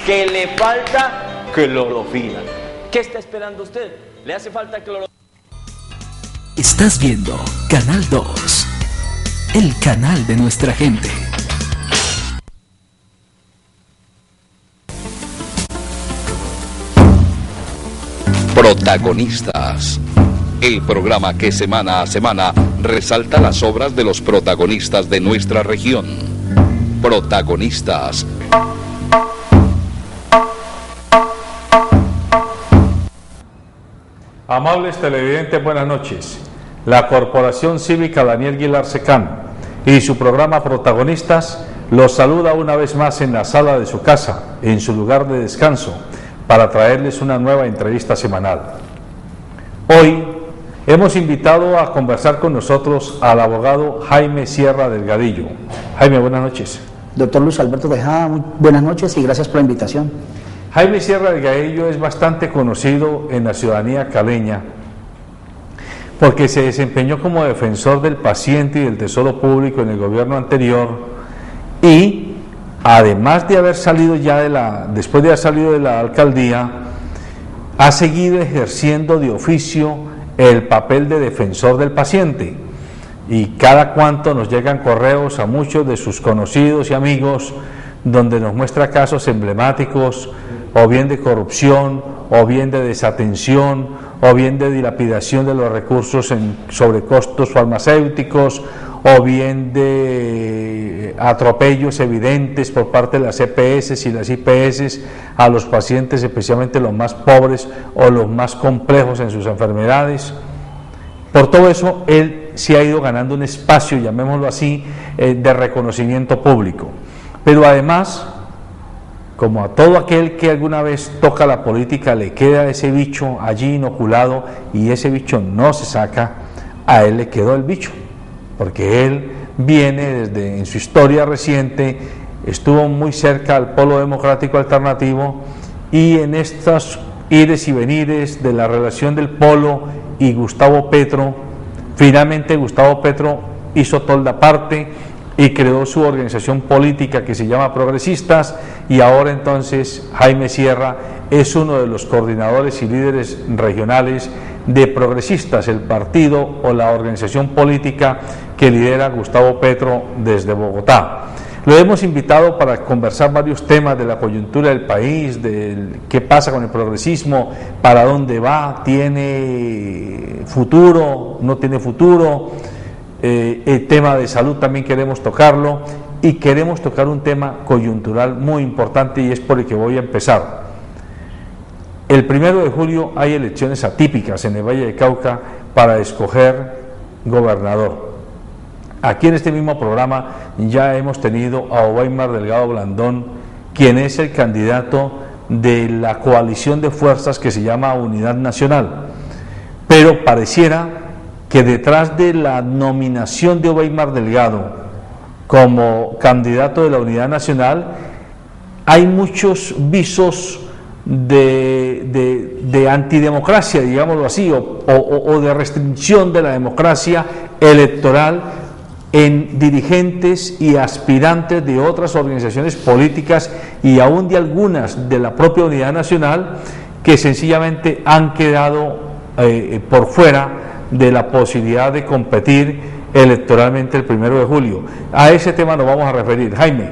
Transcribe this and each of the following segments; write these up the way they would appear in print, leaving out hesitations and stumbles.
que le falta clorofila. ¿Qué está esperando usted? ¿Le hace falta clorofila? Estás viendo Canal 2, el canal de nuestra gente. Protagonistas. El programa que semana a semana resalta las obras de los protagonistas de nuestra región. Protagonistas. Amables televidentes, buenas noches. La Corporación Cívica Daniel Guilar Secán y su programa Protagonistas los saluda una vez más en la sala de su casa, en su lugar de descanso, para traerles una nueva entrevista semanal. Hoy hemos invitado a conversar con nosotros al abogado Jaime Sierra Delgadillo. Jaime, buenas noches. Doctor Luis Alberto Tejada, muy buenas noches y gracias por la invitación. Jaime Sierra Delgadillo es bastante conocido en la ciudadanía caleña porque se desempeñó como defensor del paciente y del tesoro público en el gobierno anterior y además de haber salido después de haber salido de la alcaldía, ha seguido ejerciendo de oficio el papel de defensor del paciente. Y cada cuanto nos llegan correos a muchos de sus conocidos y amigos donde nos muestra casos emblemáticos, o bien de corrupción, o bien de desatención, o bien de dilapidación de los recursos en sobrecostos farmacéuticos, o bien de atropellos evidentes por parte de las EPS y las IPS a los pacientes, especialmente los más pobres o los más complejos en sus enfermedades. Por todo eso, él se ha ido ganando un espacio, llamémoslo así, de reconocimiento público. Pero además, como a todo aquel que alguna vez toca la política le queda ese bicho allí inoculado y ese bicho no se saca, a él le quedó el bicho, porque él viene desde en su historia reciente, estuvo muy cerca al Polo Democrático Alternativo y en estos ires y venires de la relación del Polo y Gustavo Petro, finalmente Gustavo Petro hizo tolda parte y creó su organización política que se llama Progresistas, y ahora entonces Jaime Sierra es uno de los coordinadores y líderes regionales de Progresistas, el partido o la organización política que lidera Gustavo Petro desde Bogotá. Lo hemos invitado para conversar varios temas de la coyuntura del país, de qué pasa con el progresismo, para dónde va, tiene futuro, no tiene futuro. El tema de salud también queremos tocarlo, y queremos tocar un tema coyuntural muy importante, y es por el que voy a empezar. El 1 de julio hay elecciones atípicas en el Valle de Cauca para escoger gobernador. Aquí en este mismo programa ya hemos tenido a Obaimar Delgado Blandón, quien es el candidato de la coalición de fuerzas que se llama Unidad Nacional, pero pareciera que detrás de la nominación de Obaimar Delgado como candidato de la Unidad Nacional hay muchos visos de antidemocracia, digámoslo así, o de restricción de la democracia electoral en dirigentes y aspirantes de otras organizaciones políticas y aún de algunas de la propia Unidad Nacional que sencillamente han quedado por fuera de la posibilidad de competir electoralmente el 1 de julio. A ese tema nos vamos a referir. Jaime,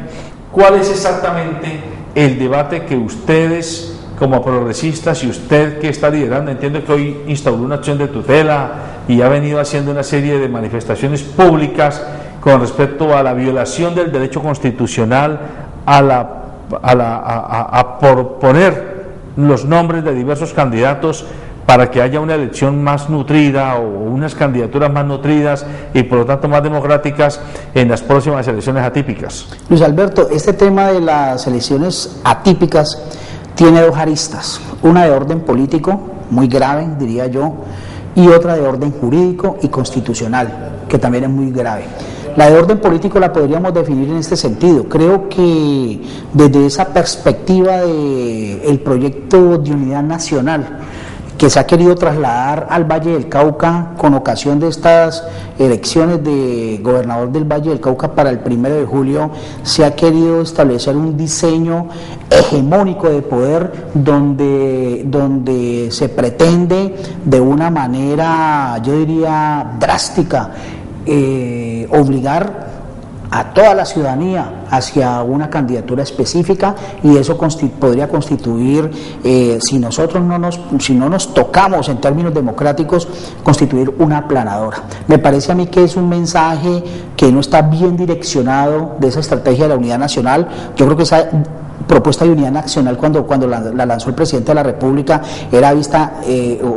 ¿cuál es exactamente el debate que ustedes como progresistas y usted que está liderando, entiendo que hoy instauró una acción de tutela y ha venido haciendo una serie de manifestaciones públicas con respecto a la violación del derecho constitucional a proponer los nombres de diversos candidatos para que haya una elección más nutrida o unas candidaturas más nutridas y por lo tanto más democráticas en las próximas elecciones atípicas? Luis Alberto, este tema de las elecciones atípicas tiene dos aristas, una de orden político, muy grave diría yo, y otra de orden jurídico y constitucional, que también es muy grave. La de orden político la podríamos definir en este sentido. Creo que desde esa perspectiva del proyecto de unidad nacional que se ha querido trasladar al Valle del Cauca con ocasión de estas elecciones de gobernador del Valle del Cauca para el 1 de julio, se ha querido establecer un diseño hegemónico de poder donde se pretende de una manera, yo diría, drástica, obligar a toda la ciudadanía hacia una candidatura específica, y eso podría constituir, si no nos tocamos en términos democráticos, constituir una aplanadora. Me parece a mí que es un mensaje que no está bien direccionado de esa estrategia de la unidad nacional. Yo creo que esa propuesta de unidad nacional, cuando la lanzó el presidente de la República, era vista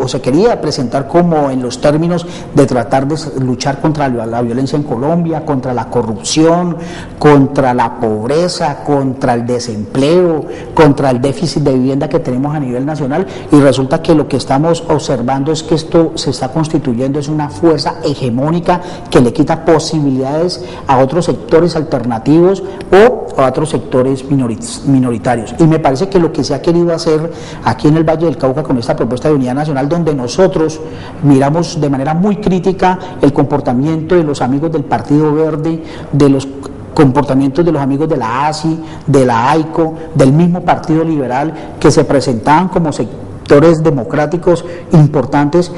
o se quería presentar como en los términos de tratar de luchar contra la violencia en Colombia, contra la corrupción, contra la pobreza, contra el desempleo, contra el déficit de vivienda que tenemos a nivel nacional, y resulta que lo que estamos observando es que esto se está constituyendo es una fuerza hegemónica que le quita posibilidades a otros sectores alternativos o a otros sectores minoritarios. Y me parece que lo que se ha querido hacer aquí en el Valle del Cauca con esta propuesta de unidad nacional, donde nosotros miramos de manera muy crítica el comportamiento de los amigos del Partido Verde, de los comportamientos de los amigos de la ASI, de la AICO, del mismo Partido Liberal, que se presentaban como sectores democráticos importantes,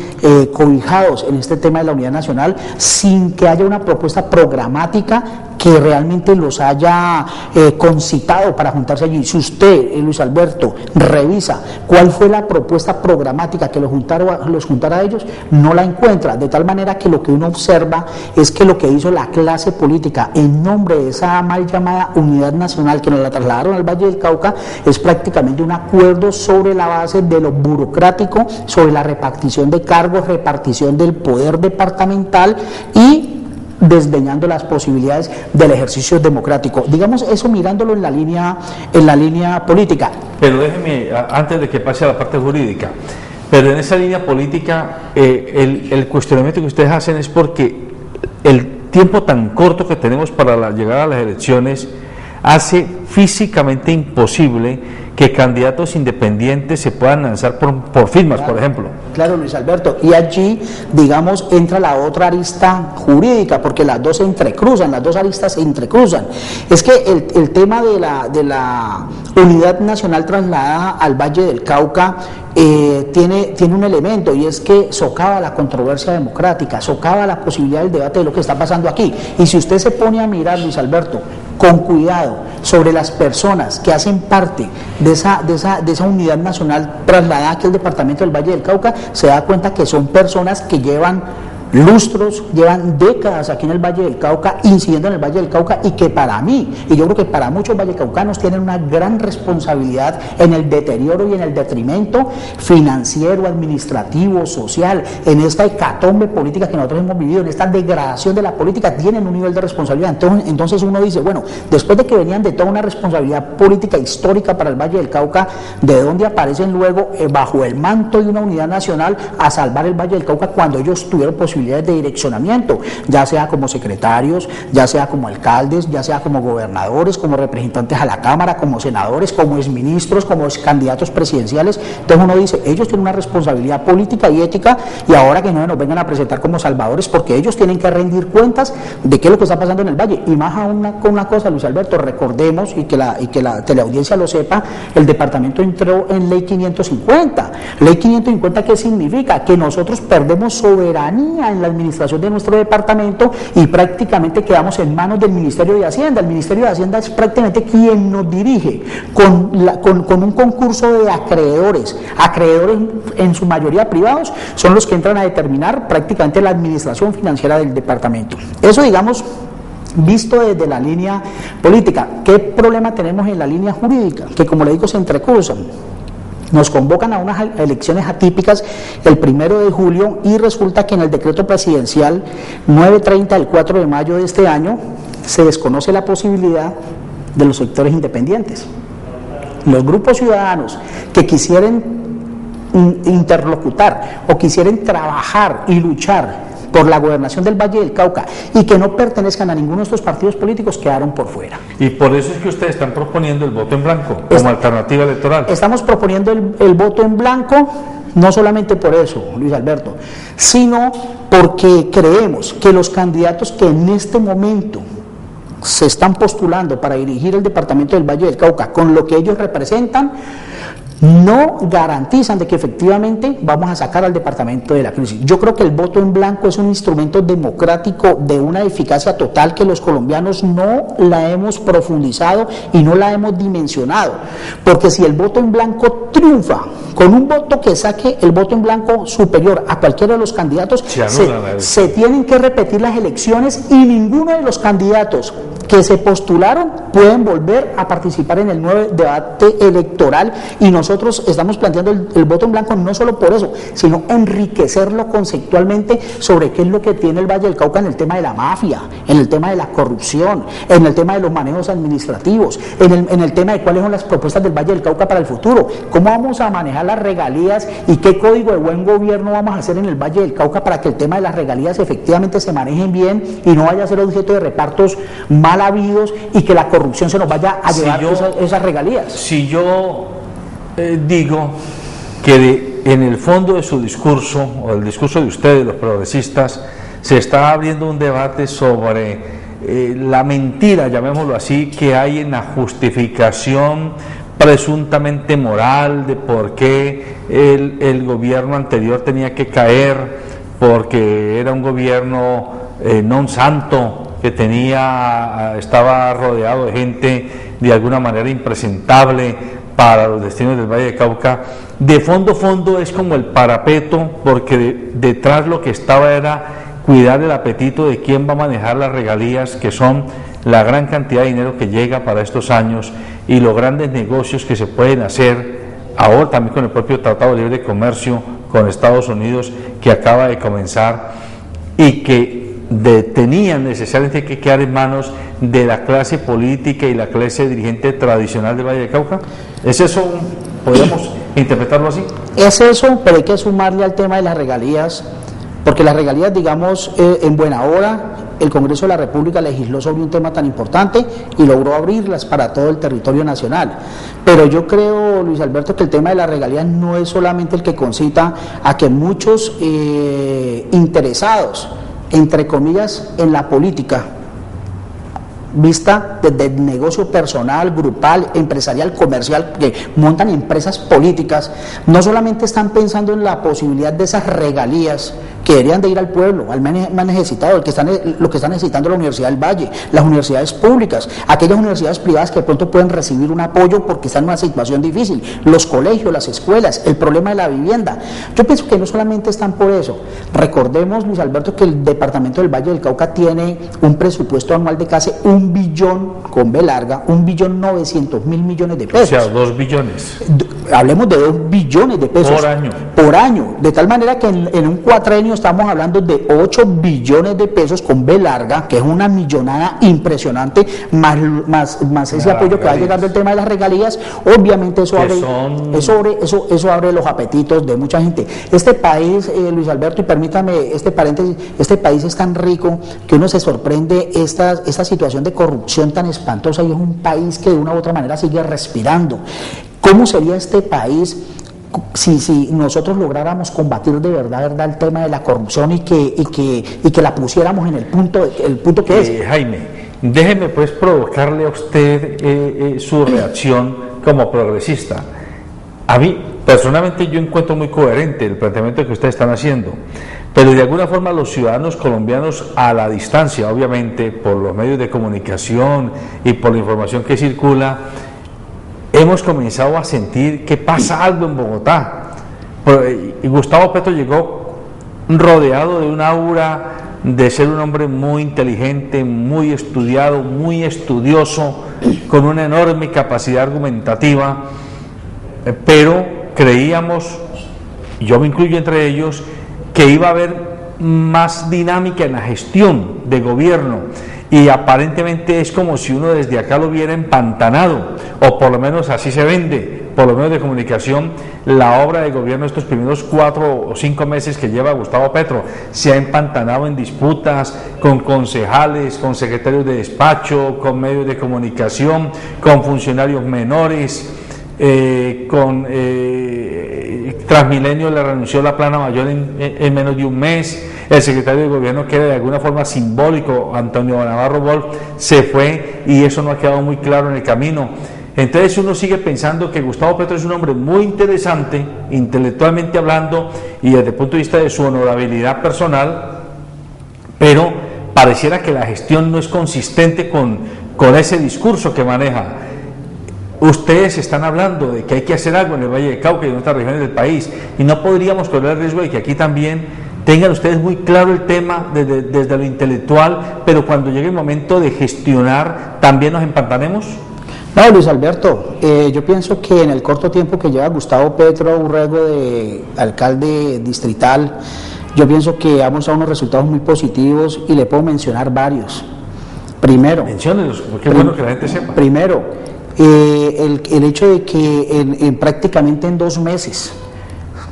cobijados en este tema de la unidad nacional, sin que haya una propuesta programática que realmente los haya concitado para juntarse allí. Si usted, Luis Alberto, revisa cuál fue la propuesta programática que los juntara a ellos, no la encuentra, de tal manera que lo que uno observa es que lo que hizo la clase política en nombre de esa mal llamada unidad nacional que nos la trasladaron al Valle del Cauca es prácticamente un acuerdo sobre la base de lo burocrático, sobre la repartición de cargos, repartición del poder departamental y desdeñando las posibilidades del ejercicio democrático. Digamos eso mirándolo en la línea política. Pero déjeme, antes de que pase a la parte jurídica, pero en esa línea política, el cuestionamiento que ustedes hacen es porque el tiempo tan corto que tenemos para la llegada a las elecciones hace físicamente imposible que candidatos independientes se puedan lanzar por firmas, claro, por ejemplo. Claro, Luis Alberto, y allí, digamos, entra la otra arista jurídica, porque las dos se entrecruzan, las dos aristas se entrecruzan. Es que el tema de la unidad nacional trasladada al Valle del Cauca tiene un elemento, y es que socava la controversia democrática, socava la posibilidad del debate de lo que está pasando aquí. Y si usted se pone a mirar, Luis Alberto, con cuidado sobre las personas que hacen parte de esa unidad nacional trasladada aquí al departamento del Valle del Cauca, se da cuenta que son personas que llevan lustros, llevan décadas aquí en el Valle del Cauca, incidiendo en el Valle del Cauca, y que para mí, y yo creo que para muchos vallecaucanos, tienen una gran responsabilidad en el deterioro y en el detrimento financiero, administrativo, social, en esta hecatombe política que nosotros hemos vivido, en esta degradación de la política, tienen un nivel de responsabilidad. Entonces uno dice, bueno, después de que venían de toda una responsabilidad política histórica para el Valle del Cauca, ¿de dónde aparecen luego bajo el manto de una unidad nacional a salvar el Valle del Cauca cuando ellos tuvieron posibilidades de direccionamiento, ya sea como secretarios, ya sea como alcaldes, ya sea como gobernadores, como representantes a la Cámara, como senadores, como exministros, como candidatos presidenciales? Entonces uno dice, ellos tienen una responsabilidad política y ética, y ahora que no nos vengan a presentar como salvadores, porque ellos tienen que rendir cuentas de qué es lo que está pasando en el Valle. Y más aún con una cosa, Luis Alberto, recordemos, y que la teleaudiencia lo sepa, el departamento entró en Ley 550. Ley 550, ¿qué significa? Que nosotros perdemos soberanía en la administración de nuestro departamento y prácticamente quedamos en manos del Ministerio de Hacienda. El Ministerio de Hacienda es prácticamente quien nos dirige con un concurso de acreedores en su mayoría privados, son los que entran a determinar prácticamente la administración financiera del departamento. Eso, digamos, visto desde la línea política. ¿Qué problema tenemos en la línea jurídica? Que, como le digo, se entrecruzan. Nos convocan a unas elecciones atípicas el 1 de julio y resulta que en el decreto presidencial 930 del 4 de mayo de este año se desconoce la posibilidad de los sectores independientes. Los grupos ciudadanos que quisieran interlocutar o quisieran trabajar y luchar por la gobernación del Valle del Cauca y que no pertenezcan a ninguno de estos partidos políticos quedaron por fuera. Y por eso es que ustedes están proponiendo el voto en blanco como alternativa electoral. Estamos proponiendo el voto en blanco no solamente por eso, Luis Alberto, sino porque creemos que los candidatos que en este momento se están postulando para dirigir el departamento del Valle del Cauca, con lo que ellos representan, no garantizan de que efectivamente vamos a sacar al departamento de la crisis. Yo creo que el voto en blanco es un instrumento democrático de una eficacia total que los colombianos no la hemos profundizado y no la hemos dimensionado, porque si el voto en blanco triunfa con un voto que saque el voto en blanco superior a cualquiera de los candidatos, se tienen que repetir las elecciones y ninguno de los candidatos que se postularon pueden volver a participar en el nuevo debate electoral, y nosotros estamos planteando el voto en blanco no solo por eso, sino enriquecerlo conceptualmente sobre qué es lo que tiene el Valle del Cauca en el tema de la mafia, en el tema de la corrupción, en el tema de los manejos administrativos, en el tema de cuáles son las propuestas del Valle del Cauca para el futuro, cómo vamos a manejar las regalías y qué código de buen gobierno vamos a hacer en el Valle del Cauca para que el tema de las regalías efectivamente se manejen bien y no vaya a ser objeto de repartos mal habidos y que la corrupción se nos vaya a llevar esas regalías. Si yo digo que en el fondo de su discurso, o el discurso de ustedes, los progresistas, se está abriendo un debate sobre la mentira, llamémoslo así, que hay en la justificación presuntamente moral de por qué el gobierno anterior tenía que caer, porque era un gobierno non santo, que estaba rodeado de gente de alguna manera impresentable para los destinos del Valle de Cauca. De fondo es como el parapeto, porque detrás lo que estaba era cuidar el apetito de quién va a manejar las regalías, que son la gran cantidad de dinero que llega para estos años y los grandes negocios que se pueden hacer ahora también con el propio Tratado de Libre Comercio con Estados Unidos, que acaba de comenzar y que tenían necesariamente que quedar en manos de la clase política y la clase dirigente tradicional del Valle de Cauca. ¿Es eso, podríamos interpretarlo así? Es eso, pero hay que sumarle al tema de las regalías, porque las regalías, digamos, en buena hora, el Congreso de la República legisló sobre un tema tan importante y logró abrirlas para todo el territorio nacional. Pero yo creo, Luis Alberto, que el tema de las regalías no es solamente el que concita a que muchos interesados, entre comillas, en la política, vista desde el negocio personal, grupal, empresarial, comercial, que montan empresas políticas, no solamente están pensando en la posibilidad de esas regalías que deberían de ir al pueblo, al más necesitado, lo que está necesitando la Universidad del Valle, las universidades públicas, aquellas universidades privadas que de pronto pueden recibir un apoyo porque están en una situación difícil, los colegios, las escuelas, el problema de la vivienda. Yo pienso que no solamente están por eso. Recordemos, Luis Alberto, que el departamento del Valle del Cauca tiene un presupuesto anual de casi 1 billón, con B larga, 1.900.000 millones de pesos. O sea, 2 billones. Hablemos de 2 billones de pesos. Por año. Por año. De tal manera que en un cuatrenio estamos hablando de 8 billones de pesos con B larga, que es una millonada impresionante, más ese apoyo que va a llegar del tema de las regalías. Obviamente eso abre los apetitos de mucha gente. Este país, Luis Alberto, y permítame este paréntesis, este país es tan rico que uno se sorprende esta situación de corrupción tan espantosa, y es un país que de una u otra manera sigue respirando. ¿Cómo sería este país si nosotros lográramos combatir de verdad el tema de la corrupción y que la pusiéramos en el punto que es? Jaime, déjeme pues provocarle a usted su reacción como progresista. A mí, personalmente, yo encuentro muy coherente el planteamiento que ustedes están haciendo, pero de alguna forma los ciudadanos colombianos, a la distancia, obviamente, por los medios de comunicación y por la información que circula, hemos comenzado a sentir que pasa algo en Bogotá. Y Gustavo Petro llegó rodeado de un aura de ser un hombre muy inteligente, muy estudiado, muy estudioso, con una enorme capacidad argumentativa, pero creíamos, yo me incluyo entre ellos, que iba a haber más dinámica en la gestión de gobierno, y aparentemente es como si uno desde acá lo viera empantanado, o por lo menos así se vende por los medios de comunicación. La obra de gobierno estos primeros 4 o 5 meses que lleva Gustavo Petro se ha empantanado en disputas con concejales, con secretarios de despacho, con medios de comunicación, con funcionarios menores, con Transmilenio le renunció la plana mayor en menos de un mes, el secretario de gobierno, que era de alguna forma simbólico, Antonio Navarro Wolf, se fue y eso no ha quedado muy claro en el camino. Entonces uno sigue pensando que Gustavo Petro es un hombre muy interesante, intelectualmente hablando y desde el punto de vista de su honorabilidad personal, pero pareciera que la gestión no es consistente con ese discurso que maneja. Ustedes están hablando de que hay que hacer algo en el Valle del Cauca y en otras regiones del país, y no podríamos correr el riesgo de que aquí también tengan ustedes muy claro el tema desde lo intelectual, pero cuando llegue el momento de gestionar, ¿también nos empantanemos? No, Luis Alberto, yo pienso que en el corto tiempo que lleva Gustavo Petro Urrego de alcalde distrital, yo pienso que ha mostrado unos resultados muy positivos y le puedo mencionar varios. Primero, menciónelos, porque es bueno que la gente sepa. Primero, el hecho de que prácticamente en 2 meses,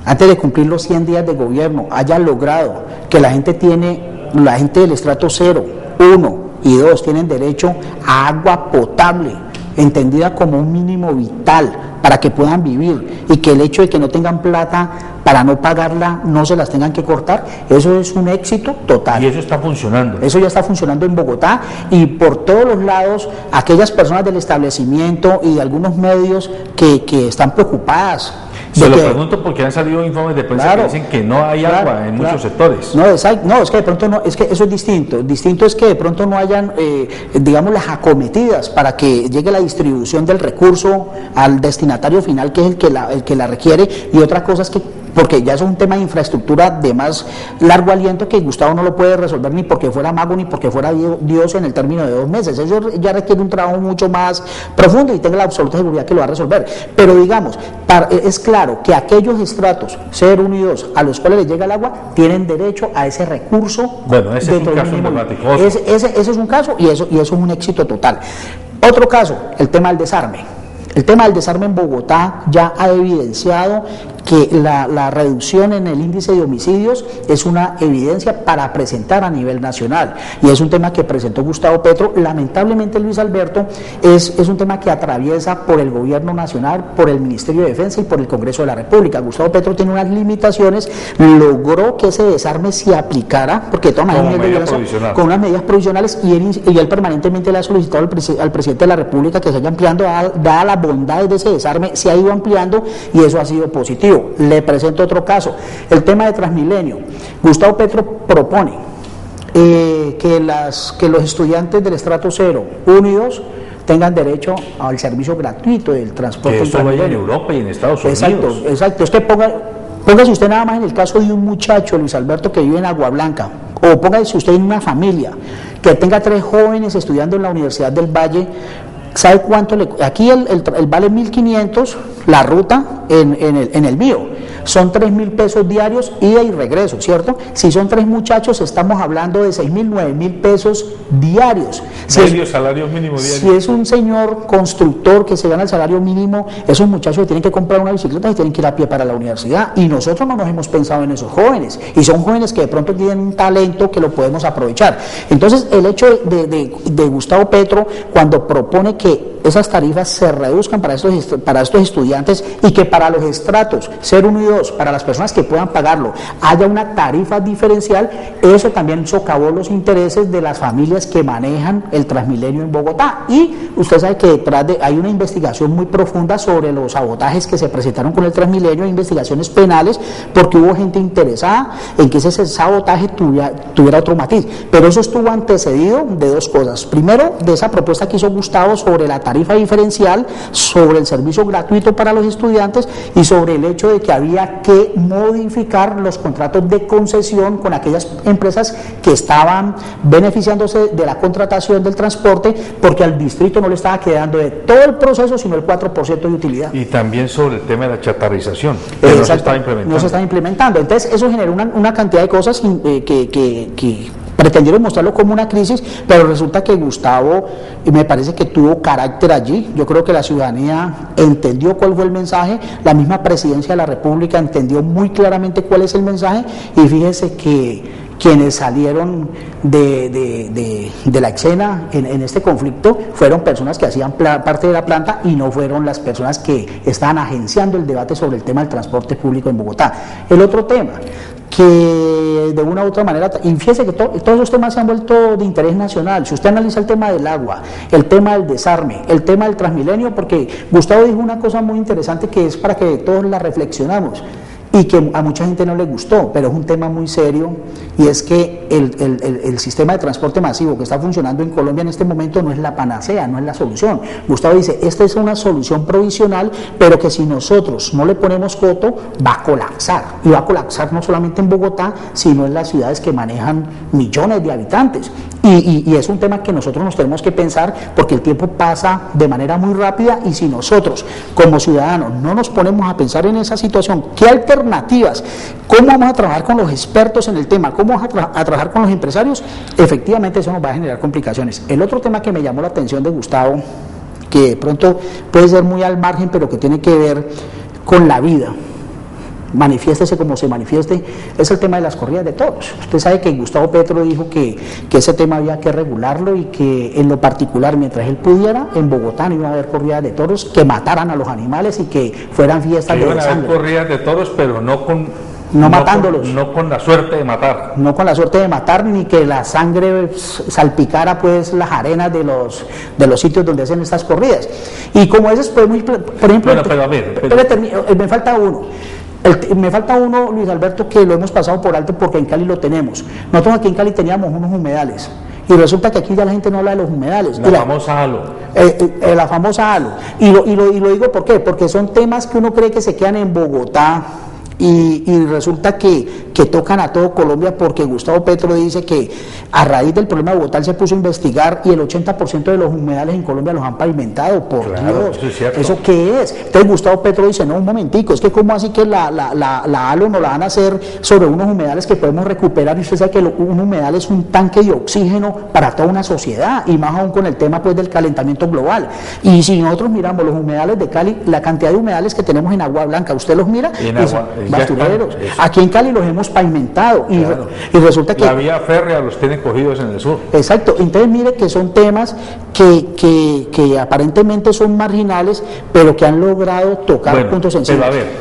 antes de cumplir los 100 días de gobierno, haya logrado que la gente del estrato 0, 1 y 2 tienen derecho a agua potable, entendida como un mínimo vital para que puedan vivir, y que el hecho de que no tengan plata para no pagarla no se las tengan que cortar, eso es un éxito total. Y eso está funcionando. Eso ya está funcionando en Bogotá, y por todos los lados aquellas personas del establecimiento y de algunos medios que están preocupadas. Se lo pregunto porque han salido informes de prensa que dicen que no hay agua en muchos sectores. No, es que de pronto no, es que eso es distinto. Distinto es que de pronto no hayan, digamos, las acometidas para que llegue la distribución del recurso al destinatario final, que es el que la requiere, y otra cosa es que, porque ya es un tema de infraestructura de más largo aliento, que Gustavo no lo puede resolver ni porque fuera mago ni porque fuera Dios en el término de 2 meses. Eso ya requiere un trabajo mucho más profundo, y tengo la absoluta seguridad que lo va a resolver. Pero digamos, es claro que aquellos estratos 0, 1 y 2 a los cuales les llega el agua tienen derecho a ese recurso. Bueno, ese es un caso emblemático. Ese es un caso, y eso es un éxito total. Otro caso, el tema del desarme. El tema del desarme en Bogotá ya ha evidenciado que la reducción en el índice de homicidios es una evidencia para presentar a nivel nacional, y es un tema que presentó Gustavo Petro. Lamentablemente, Luis Alberto, es un tema que atraviesa por el gobierno nacional, por el Ministerio de Defensa y por el Congreso de la República. Gustavo Petro tiene unas limitaciones, logró que ese desarme se aplicara, porque de todas maneras con unas medidas provisionales, y él permanentemente le ha solicitado al presidente de la República que se haya ampliando, dada las bondades de ese desarme, se ha ido ampliando, y eso ha sido positivo. Le presento otro caso, el tema de Transmilenio. Gustavo Petro propone que los estudiantes del estrado 0, 1 y 2 tengan derecho al servicio gratuito del transporte. Que eso vaya en Europa y en Estados Unidos. Exacto. Es que póngase usted nada más en el caso de un muchacho, Luis Alberto, que vive en Agua Blanca, o póngase usted en una familia que tenga 3 jóvenes estudiando en la Universidad del Valle. ¿Sabe cuánto aquí el vale 1.500 la ruta en el mío? Son 3.000 pesos diarios, ida y regreso, ¿cierto? Si son 3 muchachos, estamos hablando de 6.000, 9.000 pesos diarios. Medio salario mínimo diario. Si es un señor constructor que se gana el salario mínimo, esos muchachos tienen que comprar una bicicleta y tienen que ir a pie para la universidad. Y nosotros no nos hemos pensado en esos jóvenes. Y son jóvenes que de pronto tienen un talento que lo podemos aprovechar. Entonces, el hecho de Gustavo Petro, cuando propone que esas tarifas se reduzcan para estos estudiantes, y que para los estratos 0, 1 y 2, para las personas que puedan pagarlo, haya una tarifa diferencial, eso también socavó los intereses de las familias que manejan el Transmilenio en Bogotá. Y usted sabe que detrás hay una investigación muy profunda sobre los sabotajes que se presentaron con el Transmilenio, investigaciones penales, porque hubo gente interesada en que ese sabotaje tuviera otro matiz. Pero eso estuvo antecedido de 2 cosas. Primero, de esa propuesta que hizo Gustavo sobre la tarifa diferencial, sobre el servicio gratuito para los estudiantes, y sobre el hecho de que había que modificar los contratos de concesión con aquellas empresas que estaban beneficiándose de la contratación del transporte, porque al distrito no le estaba quedando de todo el proceso sino el 4% de utilidad. Y también sobre el tema de la chatarrización, que no se está implementando. Entonces eso generó una cantidad de cosas que pretendieron mostrarlo como una crisis, pero resulta que Gustavo, me parece que tuvo carácter allí. Yo creo que la ciudadanía entendió cuál fue el mensaje, la misma presidencia de la República entendió muy claramente cuál es el mensaje, y fíjese que quienes salieron de la escena en este conflicto fueron personas que hacían parte de la planta y no fueron las personas que estaban agenciando el debate sobre el tema del transporte público en Bogotá. El otro tema, que de una u otra manera, y fíjese que todos los temas se han vuelto de interés nacional. Si usted analiza el tema del agua, el tema del desarme, el tema del Transmilenio, porque Gustavo dijo una cosa muy interesante que es para que todos la reflexionamos y que a mucha gente no le gustó, pero es un tema muy serio, y es que el sistema de transporte masivo que está funcionando en Colombia en este momento no es la panacea, no es la solución. Gustavo dice, esta es una solución provisional, pero que si nosotros no le ponemos coto, va a colapsar, y va a colapsar no solamente en Bogotá, sino en las ciudades que manejan millones de habitantes, y es un tema que nosotros nos tenemos que pensar, porque el tiempo pasa de manera muy rápida, y si nosotros como ciudadanos no nos ponemos a pensar en esa situación, ¿qué alternativas? ¿Cómo vamos a trabajar con los expertos en el tema? ¿Cómo vamos a trabajar con los empresarios? Efectivamente eso nos va a generar complicaciones. El otro tema que me llamó la atención de Gustavo, que de pronto puede ser muy al margen, pero que tiene que ver con la vida, manifiéstese como se manifieste, es el tema de las corridas de toros. Usted sabe que Gustavo Petro dijo que ese tema había que regularlo, y que en lo particular, mientras él pudiera, en Bogotá no iba a haber corridas de toros que mataran a los animales y que fueran fiestas de sangre. Iban a haber corridas de toros, pero no matándolos. No con la suerte de matar. No con la suerte de matar, ni que la sangre salpicara pues las arenas de los sitios donde hacen estas corridas. Y como esas, pues, por ejemplo, bueno, pero a ver, me falta uno. Me falta uno, Luis Alberto, que lo hemos pasado por alto porque en Cali lo tenemos. Nosotros aquí en Cali teníamos unos humedales, y resulta que aquí ya la gente no habla de los humedales. La famosa halo. La famosa halo. Y lo digo ¿por qué? Porque son temas que uno cree que se quedan en Bogotá, y resulta que tocan a todo Colombia, porque Gustavo Petro dice que a raíz del problema de Bogotá él se puso a investigar, y el 80% de los humedales en Colombia los han pavimentado. Por claro, Dios, eso es cierto. ¿Eso qué es? Entonces Gustavo Petro dice, no, un momentico, es que cómo así que la halo no la van a hacer sobre unos humedales que podemos recuperar, y usted sabe que un humedal es un tanque de oxígeno para toda una sociedad, y más aún con el tema pues del calentamiento global. Y si nosotros miramos los humedales de Cali, la cantidad de humedales que tenemos en Agua Blanca, usted los mira, basureros. Aquí en Cali los hemos pavimentado, claro. y resulta que la vía férrea los tiene cogidos en el sur. Exacto. Entonces mire que son temas que aparentemente son marginales, pero que han logrado tocar puntos sensibles. Pero a ver,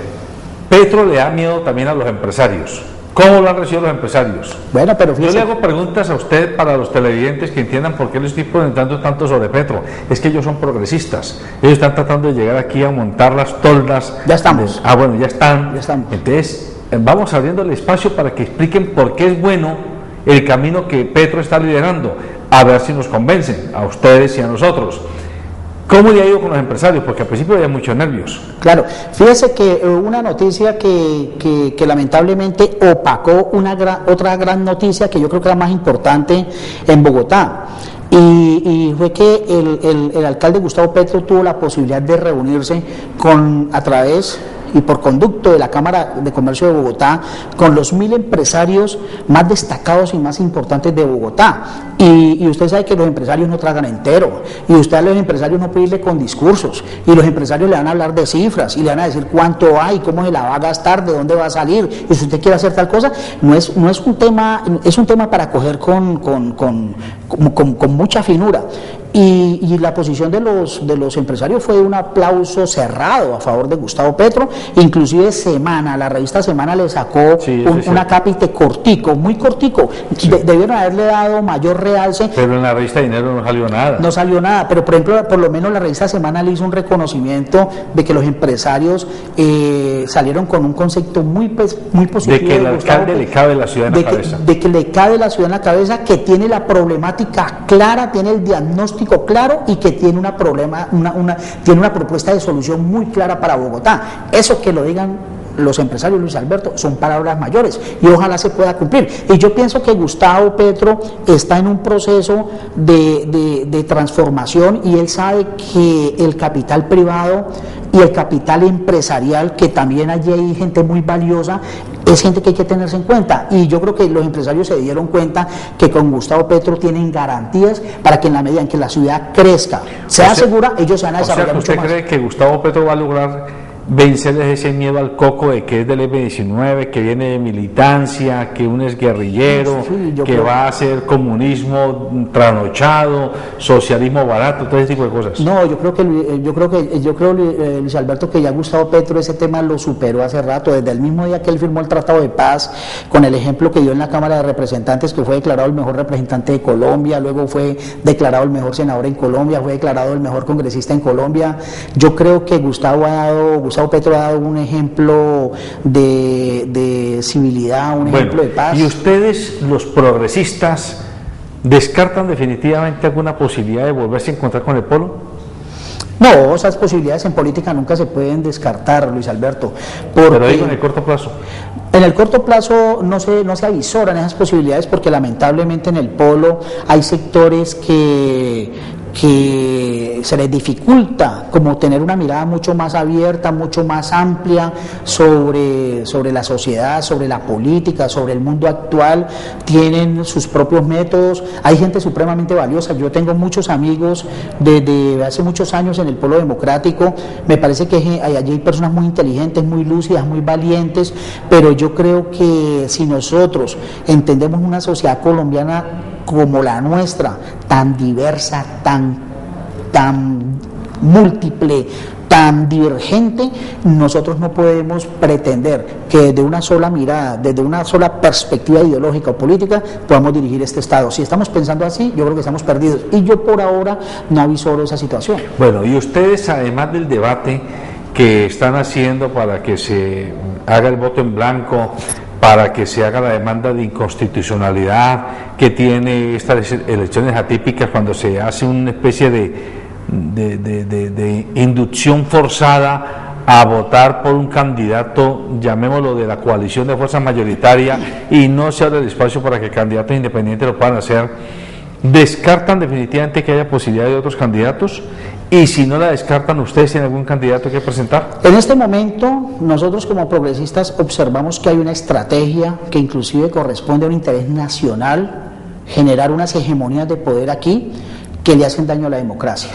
Petro le da miedo también a los empresarios. ¿Cómo lo han recibido los empresarios? Bueno, pero Yo fíjese, le hago preguntas a usted para los televidentes que entiendan por qué le estoy preguntando tanto sobre Petro. Es que ellos son progresistas. Ellos están tratando de llegar aquí a montar las toldas. Ya estamos. Bueno, ya están. Ya estamos. Entonces, vamos abriendo el espacio para que expliquen por qué es bueno el camino que Petro está liderando. A ver si nos convencen, a ustedes y a nosotros. ¿Cómo le ha ido con los empresarios? Porque al principio había muchos nervios. Claro, fíjese que una noticia que lamentablemente opacó otra gran noticia que yo creo que era más importante en Bogotá, y fue que el alcalde Gustavo Petro tuvo la posibilidad de reunirse a través y por conducto de la Cámara de Comercio de Bogotá con los 1000 empresarios más destacados y más importantes de Bogotá. Y usted sabe que los empresarios no tragan entero, y usted a los empresarios no pedirle con discursos, y los empresarios le van a hablar de cifras y le van a decir cuánto hay, cómo se la va a gastar, de dónde va a salir, y si usted quiere hacer tal cosa, no es un tema, es un tema para coger con mucha finura. Y la posición de los empresarios fue un aplauso cerrado a favor de Gustavo Petro. Inclusive la revista Semana le sacó un acápite cortico, muy cortico. Sí. Debieron haberle dado mayor realce. Pero en la revista Dinero no salió nada. No salió nada, pero por ejemplo, por lo menos la revista Semana le hizo un reconocimiento de que los empresarios salieron con un concepto muy positivo. De que el alcalde le cabe la ciudad en la cabeza. De que le cabe la ciudad en la cabeza, que tiene la problemática clara, tiene el diagnóstico claro, y que tiene tiene una propuesta de solución muy clara para Bogotá. Eso que lo digan los empresarios, Luis Alberto, son palabras mayores, y ojalá se pueda cumplir. Y yo pienso que Gustavo Petro está en un proceso de transformación, y él sabe que el capital privado y el capital empresarial, que también allí hay gente muy valiosa, es gente que hay que tenerse en cuenta. Y yo creo que los empresarios se dieron cuenta que con Gustavo Petro tienen garantías para que en la medida en que la ciudad crezca, sea segura, ellos se van a desarrollar mucho más. ¿Usted cree que Gustavo Petro va a lograr vencerles ese miedo al coco de que es del M-19, que viene de militancia, que uno es guerrillero, Sí, que va a hacer comunismo trasnochado, socialismo barato, todo ese tipo de cosas. No, yo creo, Luis Alberto, que ya Gustavo Petro ese tema lo superó hace rato, desde el mismo día que él firmó el Tratado de Paz, con el ejemplo que dio en la Cámara de Representantes, que fue declarado el mejor representante de Colombia, luego fue declarado el mejor senador en Colombia, fue declarado el mejor congresista en Colombia. Yo creo que Gustavo Petro ha dado un ejemplo de civilidad, un ejemplo de paz. ¿Y ustedes, los progresistas, descartan definitivamente alguna posibilidad de volverse a encontrar con el Polo? No, esas posibilidades en política nunca se pueden descartar, Luis Alberto. Pero digo en el corto plazo. En el corto plazo no se avisoran esas posibilidades porque lamentablemente en el Polo hay sectores que se les dificulta como tener una mirada mucho más abierta, mucho más amplia sobre la sociedad, sobre la política, sobre el mundo actual. Tienen sus propios métodos, hay gente supremamente valiosa. Yo tengo muchos amigos desde hace muchos años en el Polo Democrático. Me parece que allí hay personas muy inteligentes, muy lúcidas, muy valientes, pero yo creo que si nosotros entendemos una sociedad colombiana como la nuestra, tan diversa, tan múltiple, tan divergente, nosotros no podemos pretender que desde una sola mirada, desde una sola perspectiva ideológica o política, podamos dirigir este Estado. Si estamos pensando así, yo creo que estamos perdidos. Y yo por ahora no avisoro esa situación. Bueno, y ustedes, además del debate que están haciendo para que se haga el voto en blanco, para que se haga la demanda de inconstitucionalidad que tiene estas elecciones atípicas cuando se hace una especie de inducción forzada a votar por un candidato, llamémoslo de la coalición de fuerza mayoritaria, y no se abre el espacio para que candidatos independientes lo puedan hacer, ¿descartan definitivamente que haya posibilidad de otros candidatos? Y si no la descartan, ¿ustedes tienen algún candidato que presentar? En este momento, nosotros como progresistas observamos que hay una estrategia que inclusive corresponde a un interés nacional, generar unas hegemonías de poder aquí que le hacen daño a la democracia.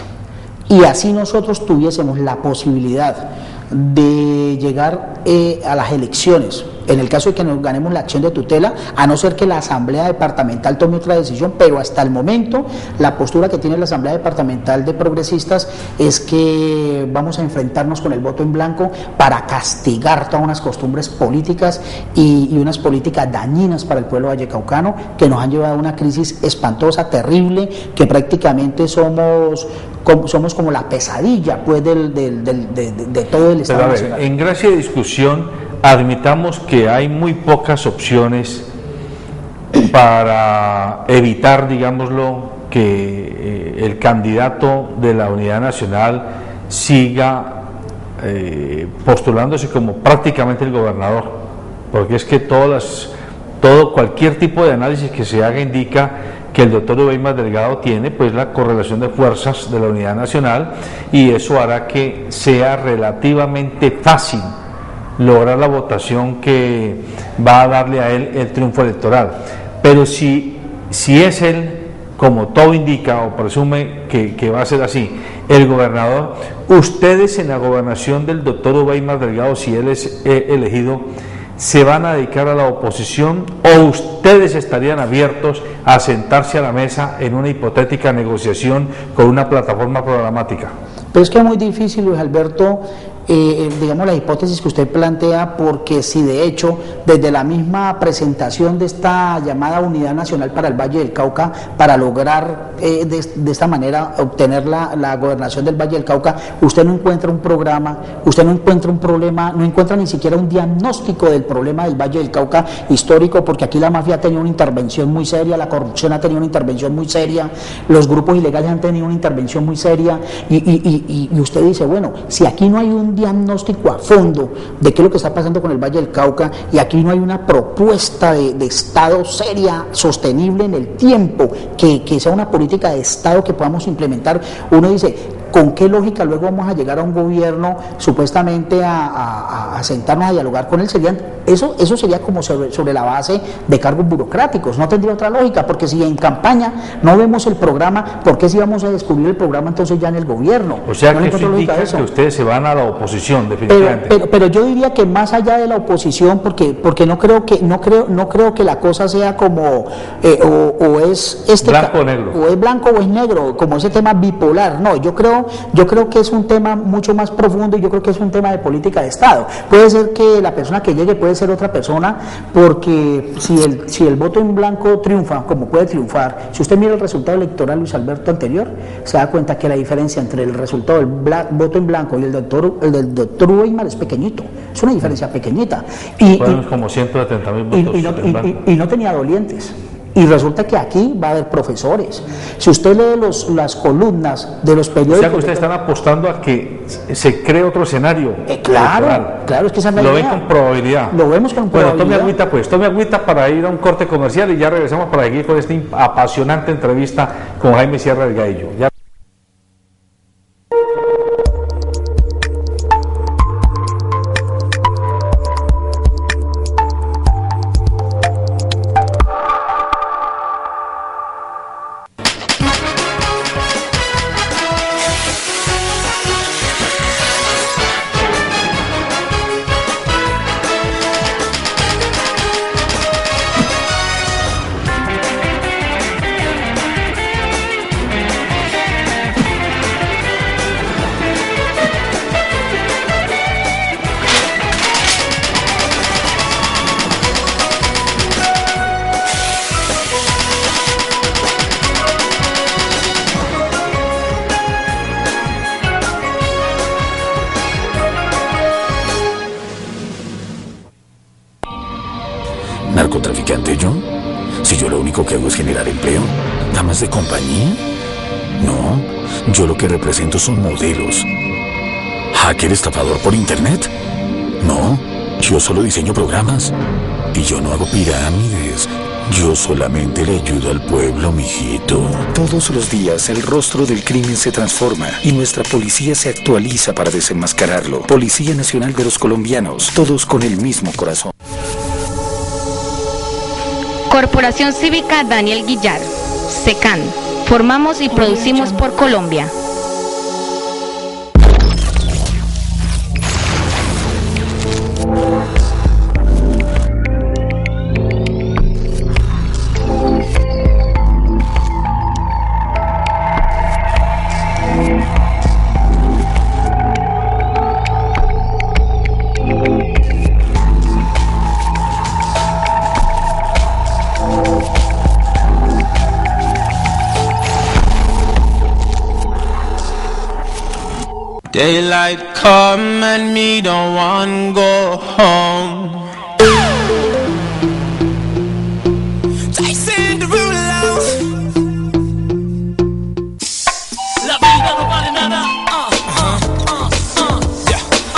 Y así nosotros tuviésemos la posibilidad de llegar a las elecciones, en el caso de que nos ganemos la acción de tutela, a no ser que la Asamblea Departamental tome otra decisión, pero hasta el momento la postura que tiene la Asamblea Departamental de Progresistas es que vamos a enfrentarnos con el voto en blanco para castigar todas unas costumbres políticas y unas políticas dañinas para el pueblo vallecaucano que nos han llevado a una crisis espantosa, terrible, que prácticamente somos como la pesadilla pues de todo el Estado Pero a ver, nacional. en gracia de discusión, admitamos que hay muy pocas opciones para evitar, digámoslo, que el candidato de la Unidad Nacional siga postulándose como prácticamente el gobernador, porque es que cualquier tipo de análisis que se haga indica que el doctor Uweimar Delgado tiene pues la correlación de fuerzas de la Unidad Nacional, y eso hará que sea relativamente fácil lograr la votación que va a darle a él el triunfo electoral. Pero si es él, como todo indica o presume que va a ser así, el gobernador, ustedes en la gobernación del doctor Uweimar Delgado, si él es elegido, ¿se van a dedicar a la oposición o ustedes estarían abiertos a sentarse a la mesa en una hipotética negociación con una plataforma programática? Pero es que es muy difícil, Luis Alberto, digamos la hipótesis que usted plantea, porque si de hecho desde la misma presentación de esta llamada Unidad Nacional para el Valle del Cauca, para lograr de esta manera obtener la gobernación del Valle del Cauca, usted no encuentra un programa, usted no encuentra un problema, no encuentra ni siquiera un diagnóstico del problema del Valle del Cauca histórico, porque aquí la mafia ha tenido una intervención muy seria, la corrupción ha tenido una intervención muy seria, los grupos ilegales han tenido una intervención muy seria, y usted dice, bueno, si aquí no hay un diagnóstico a fondo de qué es lo que está pasando con el Valle del Cauca, y aquí no hay una propuesta de Estado seria, sostenible en el tiempo, que sea una política de Estado que podamos implementar, uno dice, ¿con qué lógica luego vamos a llegar a un gobierno supuestamente a sentarnos a dialogar con él? Eso sería como sobre la base de cargos burocráticos, no tendría otra lógica, porque si en campaña no vemos el programa, ¿por qué si vamos a descubrir el programa entonces ya en el gobierno? O sea, no que eso indica que ustedes se van a la oposición, definitivamente. Pero yo diría que más allá de la oposición, porque no creo que la cosa sea como o es blanco o negro, o es blanco o es negro, como ese tema bipolar. No, yo creo que es un tema mucho más profundo, y yo creo que es un tema de política de Estado. Puede ser que la persona que llegue puede ser otra persona, porque si el voto en blanco triunfa, como puede triunfar, si usted mira el resultado electoral Luis Alberto anterior, se da cuenta que la diferencia entre el resultado del voto en blanco y el del doctor Weimar es pequeñito, es una diferencia pequeñita. Fueron como 170.000 votos. Y no tenía dolientes. Y resulta que aquí va a haber profesores. Si usted lee las columnas de los periódicos... O sea que ustedes están apostando a que se cree otro escenario. Claro, es que esa es la idea. Lo ven con probabilidad. Lo vemos con probabilidad. Bueno, tome agüita para ir a un corte comercial y ya regresamos para seguir con esta apasionante entrevista con Jaime Sierra Delgadillo. ¿Narcotraficante yo? Si yo lo único que hago es generar empleo. ¿Damas de compañía? No, yo lo que represento son modelos. ¿Hacker estafador por internet? No, yo solo diseño programas. Y yo no hago pirámides. Yo solamente le ayudo al pueblo, mijito. Todos los días el rostro del crimen se transforma y nuestra policía se actualiza para desenmascararlo. Policía Nacional de los Colombianos, todos con el mismo corazón. Corporación Cívica Daniel Guillar, SECAN. Formamos y producimos por Colombia. Daylight come and me don't want go home. Tyson Derulo. La vida no vale nada.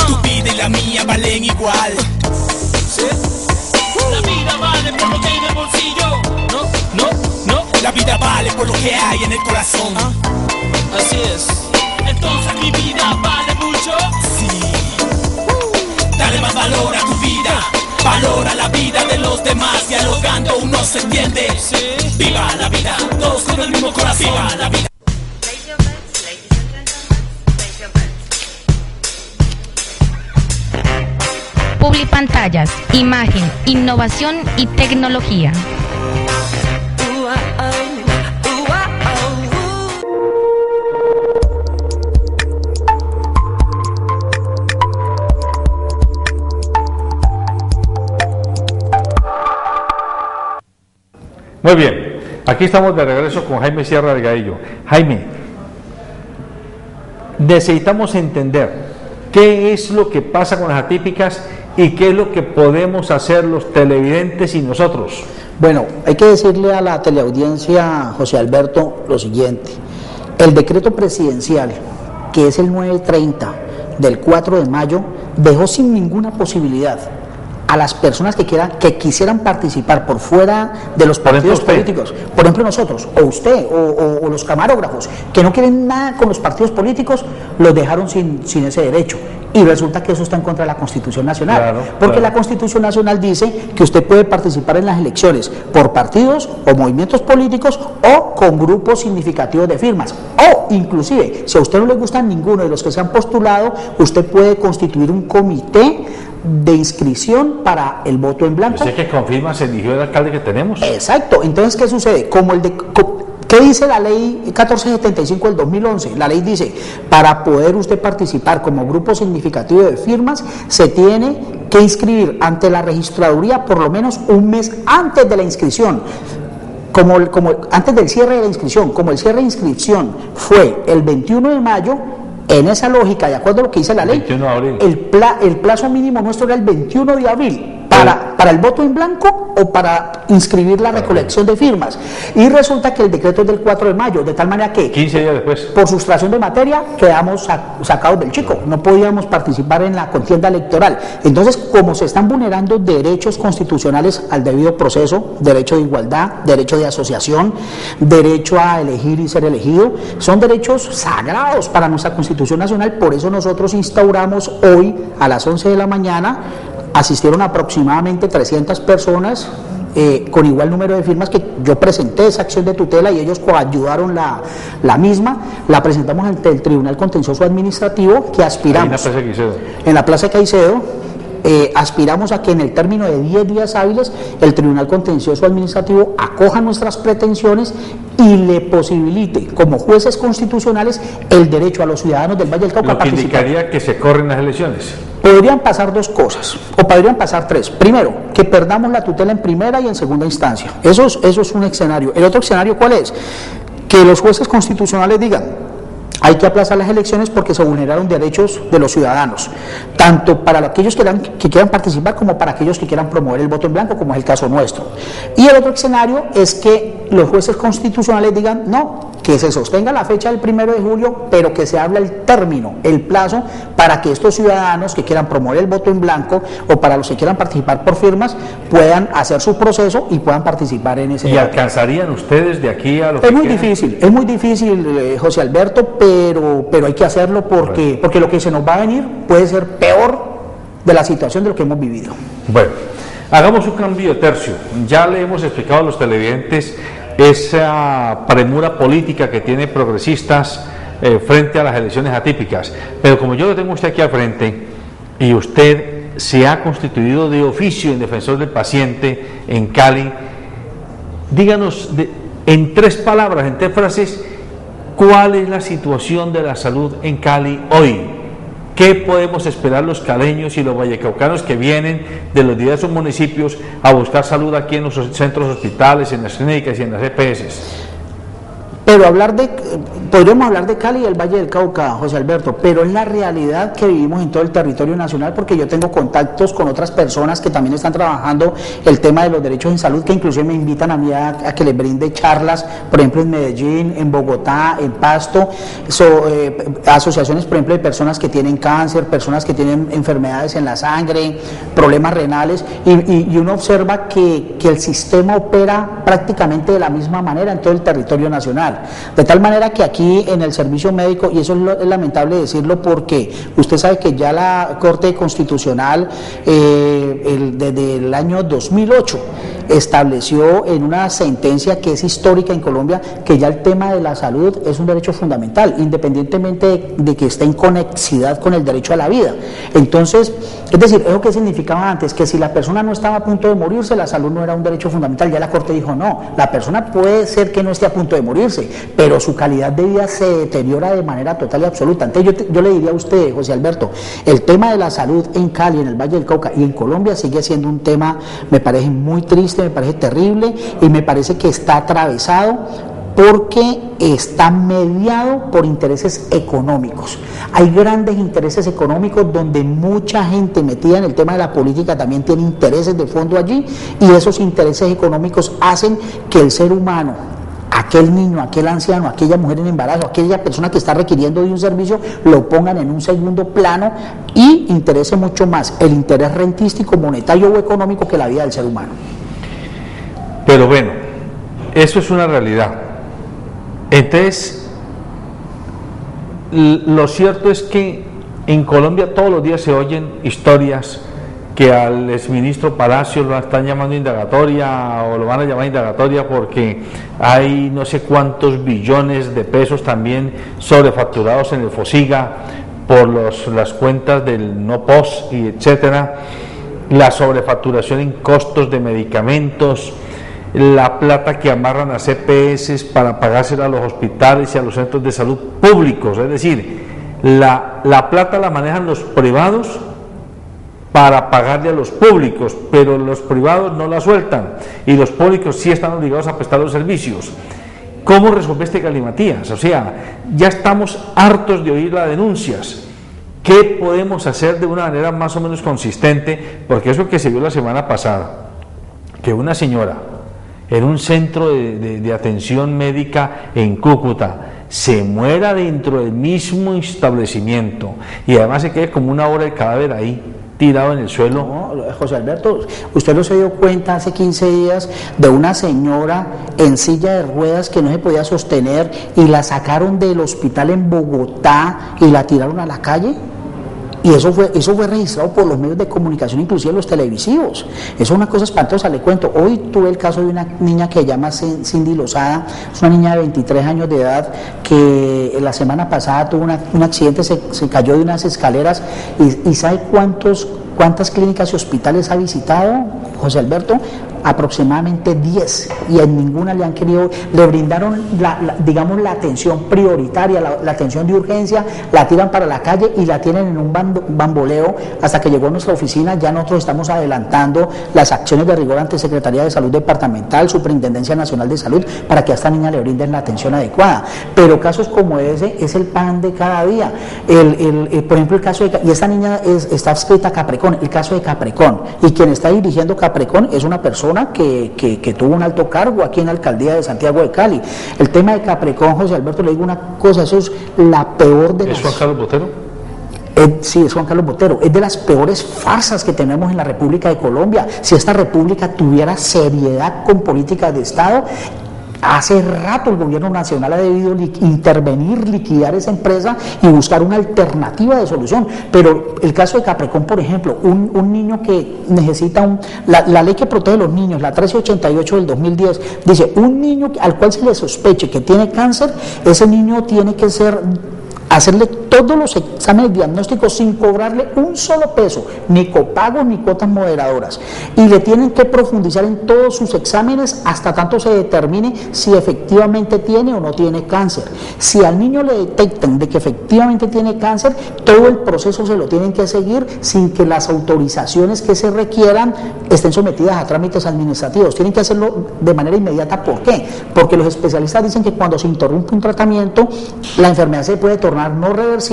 Tu vida y la mía valen igual. La vida vale por lo que hay en el bolsillo. No. La vida vale por lo que hay en el corazón. Así es. Entonces mi vida vale mucho. Sí. Dale más valor a tu vida. Valora la vida de los demás. Dialogando uno se entiende. Sí. Viva la vida, todos con el mismo corazón. Viva la vida. Publipantallas, imagen, innovación y tecnología. Muy bien, aquí estamos de regreso con Jaime Sierra Delgadillo. Jaime, necesitamos entender qué es lo que pasa con las atípicas y qué es lo que podemos hacer los televidentes y nosotros. Bueno, hay que decirle a la teleaudiencia, José Alberto, lo siguiente. El decreto presidencial, que es el 930 del 4 de mayo, dejó sin ninguna posibilidad a las personas que quisieran participar por fuera de los partidos políticos, por ejemplo nosotros, o usted, o los camarógrafos, que no quieren nada con los partidos políticos, los dejaron sin ese derecho. Y resulta que eso está en contra de la Constitución Nacional, porque la Constitución Nacional dice que usted puede participar en las elecciones por partidos o movimientos políticos o con grupos significativos de firmas, o inclusive, si a usted no le gusta ninguno de los que se han postulado, usted puede constituir un comité de inscripción para el voto en blanco. Yo sé que con firmas se eligió el alcalde que tenemos. Exacto, entonces ¿qué sucede? ¿Qué dice la ley 1475 del 2011? La ley dice, para poder usted participar como grupo significativo de firmas, se tiene que inscribir ante la registraduría por lo menos un mes antes de la inscripción. Como antes del cierre de la inscripción, como el cierre de inscripción fue el 21 de mayo, en esa lógica, de acuerdo a lo que dice la ley, el plazo mínimo nuestro era el 21 de abril para el voto en blanco o para inscribir la recolección de firmas. Y resulta que el decreto es del 4 de mayo, de tal manera que 15 días después, por sustracción de materia, quedamos sacados del chico, no podíamos participar en la contienda electoral. Entonces, como se están vulnerando derechos constitucionales al debido proceso, derecho de igualdad, derecho de asociación, derecho a elegir y ser elegido, son derechos sagrados para nuestra Constitución Nacional. Por eso nosotros instauramos hoy a las 11 de la mañana, asistieron aproximadamente 300 personas con igual número de firmas, que yo presenté esa acción de tutela y ellos coayudaron la misma, la presentamos ante el Tribunal Contencioso Administrativo, que aspiramos en la Plaza Caicedo. Aspiramos a que en el término de 10 días hábiles el Tribunal Contencioso Administrativo acoja nuestras pretensiones y le posibilite, como jueces constitucionales, el derecho a los ciudadanos del Valle del Cauca a participar. Lo que indicaría que se corren las elecciones. Podrían pasar dos cosas, o podrían pasar tres. Primero, que perdamos la tutela en primera y en segunda instancia. Eso es un escenario. El otro escenario, ¿cuál es? Que los jueces constitucionales digan: hay que aplazar las elecciones porque se vulneraron derechos de los ciudadanos, tanto para aquellos que quieran participar como para aquellos que quieran promover el voto en blanco, como es el caso nuestro. Y el otro escenario es que los jueces constitucionales digan: no, que se sostenga la fecha del 1 de julio, pero que se hable el término, el plazo, para que estos ciudadanos que quieran promover el voto en blanco o para los que quieran participar por firmas puedan hacer su proceso y puedan participar en ese ¿Y voto. alcanzarían ustedes de aquí a lo que Es muy difícil, José Alberto, pero hay que hacerlo porque lo que se nos va a venir puede ser peor de la situación de lo que hemos vivido. Bueno, hagamos un cambio de tercio. Ya le hemos explicado a los televidentes esa premura política que tiene Progresistas frente a las elecciones atípicas, pero como yo lo tengo usted aquí al frente y usted se ha constituido de oficio en defensor del paciente en Cali, díganos en 3 palabras, en 3 frases, ¿cuál es la situación de la salud en Cali hoy? ¿Qué podemos esperar los caleños y los vallecaucanos que vienen de los diversos municipios a buscar salud aquí en los centros hospitales, en las clínicas y en las EPS? Pero podríamos hablar de Cali y el Valle del Cauca, José Alberto, pero es la realidad que vivimos en todo el territorio nacional, porque yo tengo contactos con otras personas que también están trabajando el tema de los derechos en salud, que inclusive me invitan a mí a que les brinde charlas, por ejemplo en Medellín, en Bogotá, en Pasto, asociaciones, por ejemplo, de personas que tienen cáncer, personas que tienen enfermedades en la sangre, problemas renales, y uno observa que el sistema opera prácticamente de la misma manera en todo el territorio nacional. De tal manera que aquí en el servicio médico, y eso es lamentable decirlo porque usted sabe que ya la Corte Constitucional desde el año 2008 estableció en una sentencia que es histórica en Colombia que ya el tema de la salud es un derecho fundamental, independientemente de que esté en conexidad con el derecho a la vida. Entonces, es decir, ¿eso qué significaba antes? Que si la persona no estaba a punto de morirse, la salud no era un derecho fundamental. Ya la Corte dijo: no, la persona puede ser que no esté a punto de morirse, pero su calidad de vida se deteriora de manera total y absoluta. Entonces yo le diría a usted, José Alberto, el tema de la salud en Cali, en el Valle del Cauca y en Colombia sigue siendo un tema, me parece muy triste, me parece terrible, y me parece que está atravesado porque está mediado por intereses económicos. Hay grandes intereses económicos donde mucha gente metida en el tema de la política también tiene intereses de fondo allí, y esos intereses económicos hacen que el ser humano aquel niño, aquel anciano, aquella mujer en embarazo, aquella persona que está requiriendo de un servicio, lo pongan en un segundo plano y interese mucho más el interés rentístico, monetario o económico que la vida del ser humano. Pero bueno, eso es una realidad. Entonces, lo cierto es que en Colombia todos los días se oyen historias que al exministro Palacios lo están llamando indagatoria o lo van a llamar indagatoria porque hay no sé cuántos billones de pesos también sobrefacturados en el Fosiga por las cuentas del no POS y etcétera, la sobrefacturación en costos de medicamentos, la plata que amarran a CPS para pagársela a los hospitales y a los centros de salud públicos, es decir, la plata la manejan los privados para pagarle a los públicos, pero los privados no la sueltan y los públicos sí están obligados a prestar los servicios. ¿Cómo resolver este galimatías? O sea, ya estamos hartos de oír las denuncias. ¿Qué podemos hacer de una manera más o menos consistente? Porque eso que se vio la semana pasada, que una señora en un centro de atención médica en Cúcuta se muera dentro del mismo establecimiento y además se quede como una hora el cadáver ahí tirado en el suelo. No, José Alberto, usted no se dio cuenta hace 15 días de una señora en silla de ruedas que no se podía sostener y la sacaron del hospital en Bogotá y la tiraron a la calle. Y eso fue registrado por los medios de comunicación, inclusive los televisivos. Eso es una cosa espantosa, le cuento. Hoy tuve el caso de una niña que se llama Cindy Lozada, es una niña de 23 años de edad que la semana pasada tuvo un accidente, se cayó de unas escaleras y ¿sabe cuántas clínicas y hospitales ha visitado, José Alberto? Aproximadamente 10, y en ninguna le han querido, le brindaron digamos la atención prioritaria, la atención de urgencia, la tiran para la calle y la tienen en un bamboleo hasta que llegó a nuestra oficina. Ya nosotros estamos adelantando las acciones de rigor ante Secretaría de Salud Departamental, Superintendencia Nacional de Salud, para que a esta niña le brinden la atención adecuada. Pero casos como ese es el pan de cada día. Por ejemplo, el caso y esta niña está adscrita a Caprecón, el caso de Caprecón, y quien está dirigiendo Caprecón es una persona que tuvo un alto cargo aquí en la alcaldía de Santiago de Cali. El tema de Caprecón, José Alberto, le digo una cosa, eso es la peor de las... ¿Es Juan Carlos Botero? Sí, es Juan Carlos Botero. Es de las peores farsas que tenemos en la República de Colombia. Si esta república tuviera seriedad con políticas de Estado, hace rato el gobierno nacional ha debido intervenir, liquidar esa empresa y buscar una alternativa de solución. Pero el caso de Caprecón, por ejemplo, un niño que necesita la ley que protege a los niños, la 1388 del 2010, dice, un niño al cual se le sospeche que tiene cáncer, ese niño tiene que hacerle todos los exámenes diagnósticos sin cobrarle un solo peso, ni copagos ni cuotas moderadoras, y le tienen que profundizar en todos sus exámenes hasta tanto se determine si efectivamente tiene o no tiene cáncer. Si al niño le detectan de que efectivamente tiene cáncer, todo el proceso se lo tienen que seguir sin que las autorizaciones que se requieran estén sometidas a trámites administrativos. Tienen que hacerlo de manera inmediata. ¿Por qué? Porque los especialistas dicen que cuando se interrumpe un tratamiento, la enfermedad se puede tornar no reversible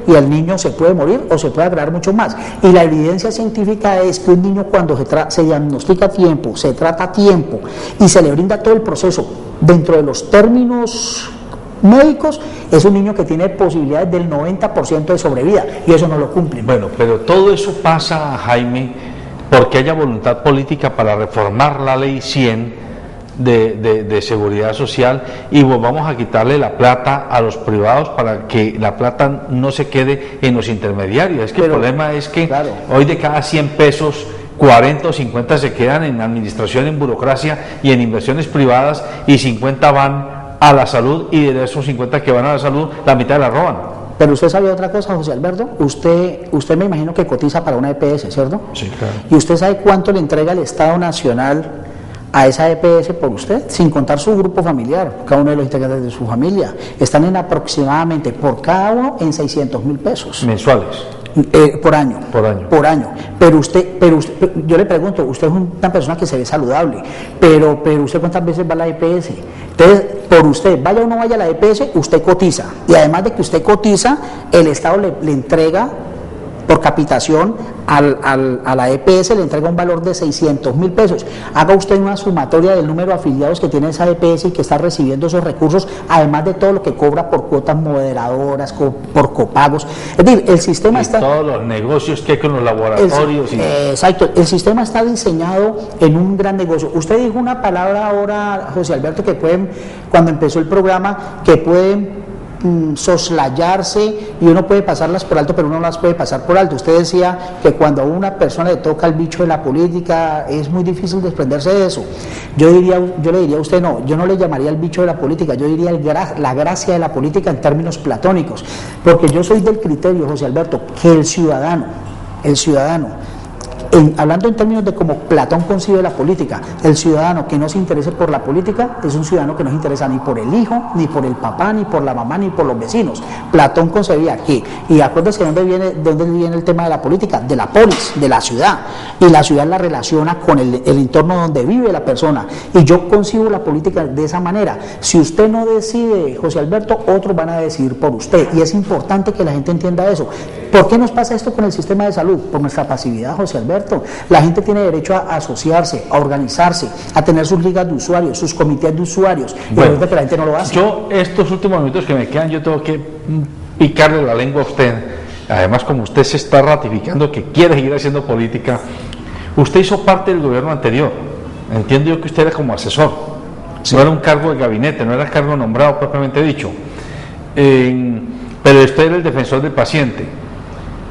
y el niño se puede morir o se puede agravar mucho más. Y la evidencia científica es que un niño, cuando se diagnostica a tiempo, se trata a tiempo y se le brinda todo el proceso dentro de los términos médicos, es un niño que tiene posibilidades del 90% de sobrevida, y eso no lo cumplen. Bueno, pero todo eso pasa, Jaime, porque haya voluntad política para reformar la ley 100 de seguridad social y volvamos a quitarle la plata a los privados para que la plata no se quede en los intermediarios. Es que el problema es que hoy de cada 100 pesos 40 o 50 se quedan en administración, en burocracia y en inversiones privadas, y 50 van a la salud, y de esos 50 que van a la salud, la mitad la roban. Pero usted sabe otra cosa, José Alberto, usted me imagino que cotiza para una EPS, ¿cierto? Sí, claro. ¿Y usted sabe cuánto le entrega el Estado Nacional a esa EPS por usted, sin contar su grupo familiar, cada uno de los integrantes de su familia? Están en aproximadamente, por cada uno, en 600.000 pesos. ¿Mensuales? Por año. Por año. Pero usted, yo le pregunto, usted es una persona que se ve saludable, pero usted ¿cuántas veces va a la EPS? Entonces, por usted, vaya o no vaya a la EPS, usted cotiza. Y además de que usted cotiza, el Estado le entrega por capitación a la EPS le entrega un valor de 600.000 pesos. Haga usted una sumatoria del número de afiliados que tiene esa EPS y que está recibiendo esos recursos, además de todo lo que cobra por cuotas moderadoras, por copagos. Es decir, el sistema y está... todos los negocios que hay con los laboratorios. Exacto, el sistema está diseñado en un gran negocio. Usted dijo una palabra ahora, José Alberto, que pueden, cuando empezó el programa, que pueden soslayarse y uno puede pasarlas por alto, pero uno no las puede pasar por alto. Usted decía que cuando a una persona le toca el bicho de la política es muy difícil desprenderse de eso. Yo le diría a usted, no, yo no le llamaría el bicho de la política, yo diría la gracia de la política en términos platónicos, porque yo soy del criterio, José Alberto, que el ciudadano, hablando en términos de cómo Platón concibe la política, el ciudadano que no se interese por la política es un ciudadano que no se interesa ni por el hijo, ni por el papá, ni por la mamá, ni por los vecinos. Platón concebía que, y acuérdense de dónde viene el tema de la política, de la polis, de la ciudad, y la ciudad la relaciona con el entorno donde vive la persona, y yo concibo la política de esa manera. Si usted no decide, José Alberto, otros van a decidir por usted, y es importante que la gente entienda eso. ¿Por qué nos pasa esto con el sistema de salud? Por nuestra pasividad, José Alberto. La gente tiene derecho a asociarse, a organizarse, a tener sus ligas de usuarios, sus comités de usuarios, y bueno, resulta que la gente no lo hace. Yo, estos últimos minutos que me quedan, yo tengo que picarle la lengua a usted. Además, como usted se está ratificando que quiere seguir haciendo política, usted hizo parte del gobierno anterior. Entiendo yo que usted era como asesor, sí. No era un cargo de gabinete, no era cargo nombrado propiamente dicho, pero usted era el defensor del paciente.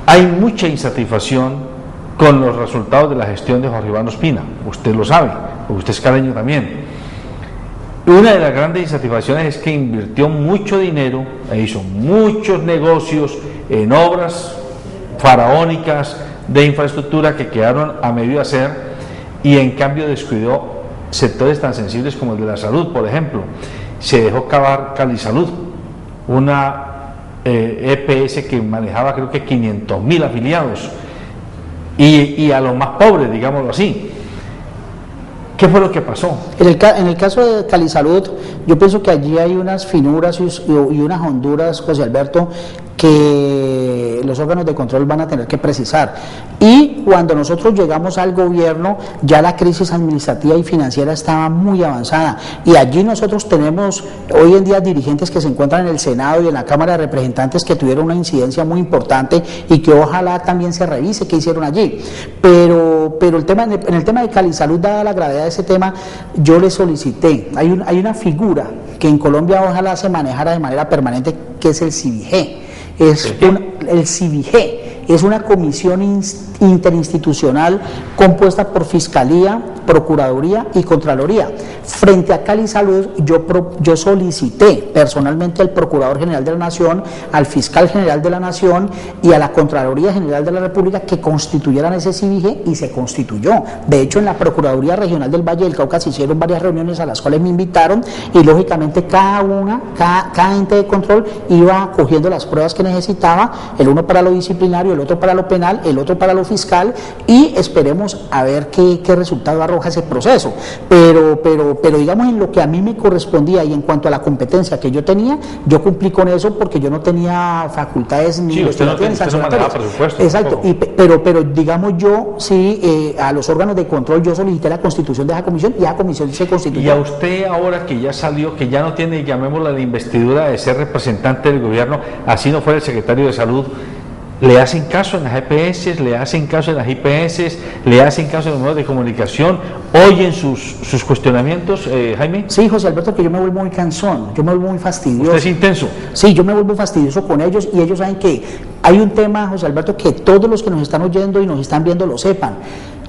Hay mucha insatisfacción con los resultados de la gestión de Jorge Iván Ospina, usted lo sabe, porque usted es caleño también. Una de las grandes insatisfacciones es que invirtió mucho dinero e hizo muchos negocios en obras faraónicas de infraestructura que quedaron a medio hacer, y en cambio descuidó sectores tan sensibles como el de la salud. Por ejemplo, se dejó cavar Calisalud, una EPS que manejaba creo que 500.000 afiliados, y a los más pobres, digámoslo así. ¿Qué fue lo que pasó? En el caso de Calisalud, yo pienso que allí hay unas finuras y unas honduras, José Alberto, que los órganos de control van a tener que precisar. Y cuando nosotros llegamos al gobierno, ya la crisis administrativa y financiera estaba muy avanzada, y allí nosotros tenemos hoy en día dirigentes que se encuentran en el Senado y en la Cámara de Representantes que tuvieron una incidencia muy importante y que ojalá también se revise qué hicieron allí. Pero en el tema de Calisalud, dada la gravedad de ese tema, yo le solicité, hay una figura que en Colombia ojalá se manejara de manera permanente, que es el CIVIG. El CIVIG es una comisión interinstitucional compuesta por Fiscalía, Procuraduría y Contraloría. Frente a Calisalud, yo solicité personalmente al Procurador General de la Nación, al Fiscal General de la Nación y a la Contraloría General de la República que constituyeran ese CIVIG, y se constituyó. De hecho, en la Procuraduría Regional del Valle del Cauca se hicieron varias reuniones a las cuales me invitaron, y lógicamente cada ente de control iba cogiendo las pruebas que necesitaba, el uno para lo disciplinario, el otro para lo penal, el otro para lo fiscal, y esperemos a ver qué resultado arroja ese proceso. Pero digamos, en lo que a mí me correspondía y en cuanto a la competencia que yo tenía, yo cumplí con eso, porque yo no tenía facultades ni investigaciones sancionatorias. Exacto, pero digamos, yo sí, a los órganos de control yo solicité la constitución de esa comisión, y esa comisión se constituyó. Y a usted, ahora que ya salió, que ya no tiene, llamémosla, la investidura de ser representante del gobierno, así no fuera el secretario de Salud, ¿le hacen caso en las EPS, le hacen caso en las IPS, le hacen caso en los medios de comunicación, oyen sus cuestionamientos, Jaime? Sí, José Alberto, que yo me vuelvo muy cansón, yo me vuelvo muy fastidioso. ¿Usted es intenso? Sí, yo me vuelvo fastidioso con ellos, y ellos saben que hay un tema, José Alberto, que todos los que nos están oyendo y nos están viendo lo sepan.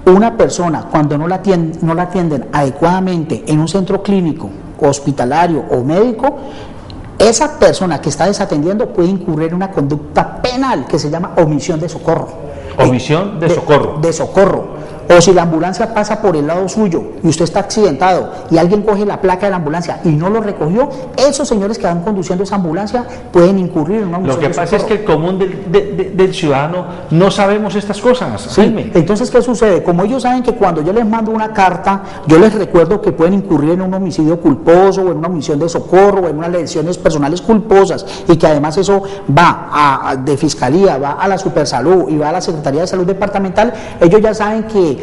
Una persona, cuando no la atienden adecuadamente en un centro clínico, hospitalario o médico, esa persona que está desatendiendo puede incurrir en una conducta penal que se llama omisión de socorro. ¿Omisión de socorro? De socorro. O si la ambulancia pasa por el lado suyo y usted está accidentado y alguien coge la placa de la ambulancia y no lo recogió, esos señores que van conduciendo esa ambulancia pueden incurrir en una Lo que pasa es que el común del ciudadano no sabemos estas cosas. Sí. Entonces, ¿qué sucede? Como ellos saben que cuando yo les mando una carta, yo les recuerdo que pueden incurrir en un homicidio culposo o en una omisión de socorro o en unas lesiones personales culposas y que además eso va de Fiscalía, va a la Supersalud y va a la Secretaría de Salud Departamental, ellos ya saben que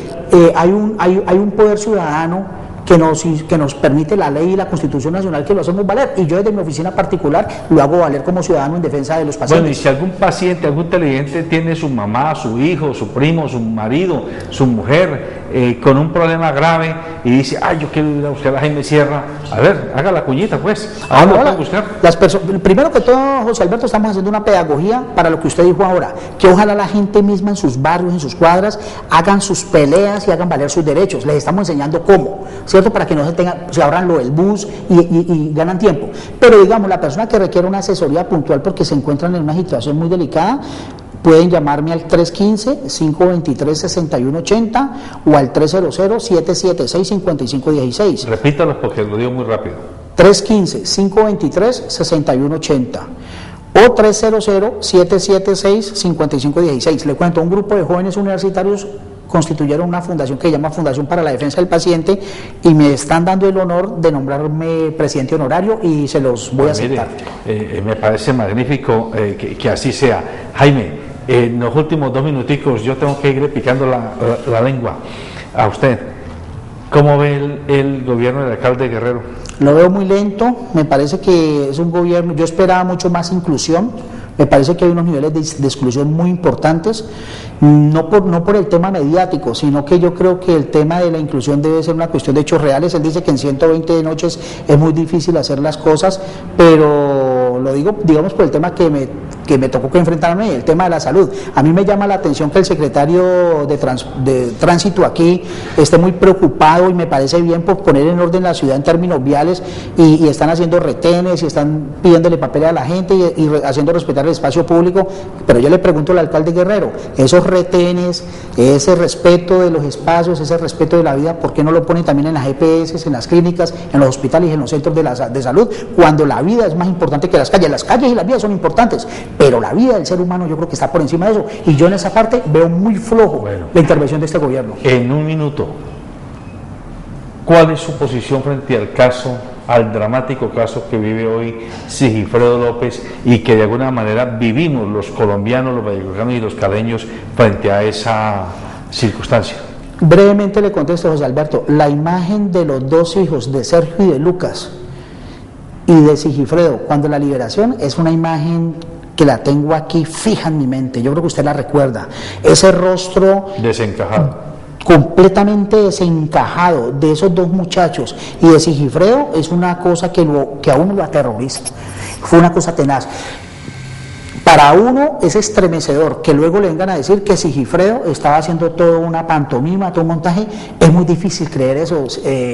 hay un poder ciudadano que nos permite la ley y la Constitución Nacional, que lo hacemos valer, y yo desde mi oficina particular lo hago valer como ciudadano en defensa de los pacientes. Bueno, y si algún paciente, algún televidente tiene su mamá, su hijo, su primo, su marido, su mujer con un problema grave y dice, yo quiero ir a buscar a Jaime Sierra, a ver, haga la cuñita pues, ¿a dónde lo pueden buscar? Primero que todo, José Alberto, estamos haciendo una pedagogía para lo que usted dijo ahora, que ojalá la gente misma en sus barrios, en sus cuadras, hagan sus peleas y hagan valer sus derechos. Les estamos enseñando cómo, ¿cierto? Para que no se ahorran lo del bus y ganan tiempo. Pero digamos, la persona que requiere una asesoría puntual porque se encuentran en una situación muy delicada, pueden llamarme al 315-523-6180 o al 300-776-5516. Repítalos porque lo digo muy rápido. 315-523-6180 o 300-776-5516. Le cuento, un grupo de jóvenes universitarios constituyeron una fundación que se llama Fundación para la Defensa del Paciente y me están dando el honor de nombrarme presidente honorario y se los voy a aceptar. Mire, me parece magnífico que así sea. Jaime, en los últimos 2 minuticos yo tengo que irle picando la lengua a usted. ¿Cómo ve el gobierno del alcalde Guerrero? Lo veo muy lento, me parece que es un gobierno, yo esperaba mucho más inclusión. Me parece que hay unos niveles de exclusión muy importantes, no por el tema mediático, sino que yo creo que el tema de la inclusión debe ser una cuestión de hechos reales. Él dice que en 120 noches es muy difícil hacer las cosas, pero lo digo, digamos, por el tema que me tocó que enfrentarme, el tema de la salud. A mí me llama la atención que el secretario de Tránsito aquí esté muy preocupado y me parece bien por poner en orden la ciudad en términos viales y están haciendo retenes y están pidiéndole papeles a la gente y haciendo respetar el espacio público, pero yo le pregunto al alcalde Guerrero, esos retenes, ese respeto de los espacios, ese respeto de la vida, ¿por qué no lo ponen también en las EPS, en las clínicas, en los hospitales y en los centros de salud, cuando la vida es más importante que las calles? Las calles y las vías son importantes, pero la vida del ser humano yo creo que está por encima de eso, y yo en esa parte veo muy flojo la intervención de este gobierno. En un minuto, ¿cuál es su posición frente al dramático caso que vive hoy Sigifredo López y que de alguna manera vivimos los colombianos, los vallecaucanos y los caleños frente a esa circunstancia? Brevemente le contesto, José Alberto, la imagen de los 2 hijos de Sergio y de Lucas y de Sigifredo cuando la liberación es una imagen que la tengo aquí fija en mi mente, yo creo que usted la recuerda, ese rostro desencajado, completamente desencajado de esos 2 muchachos y de Sigifredo, es una cosa que a uno lo aterroriza, fue una cosa tenaz. Para uno es estremecedor que luego le vengan a decir que Sigifredo estaba haciendo toda una pantomima, todo un montaje. Es muy difícil creer eso,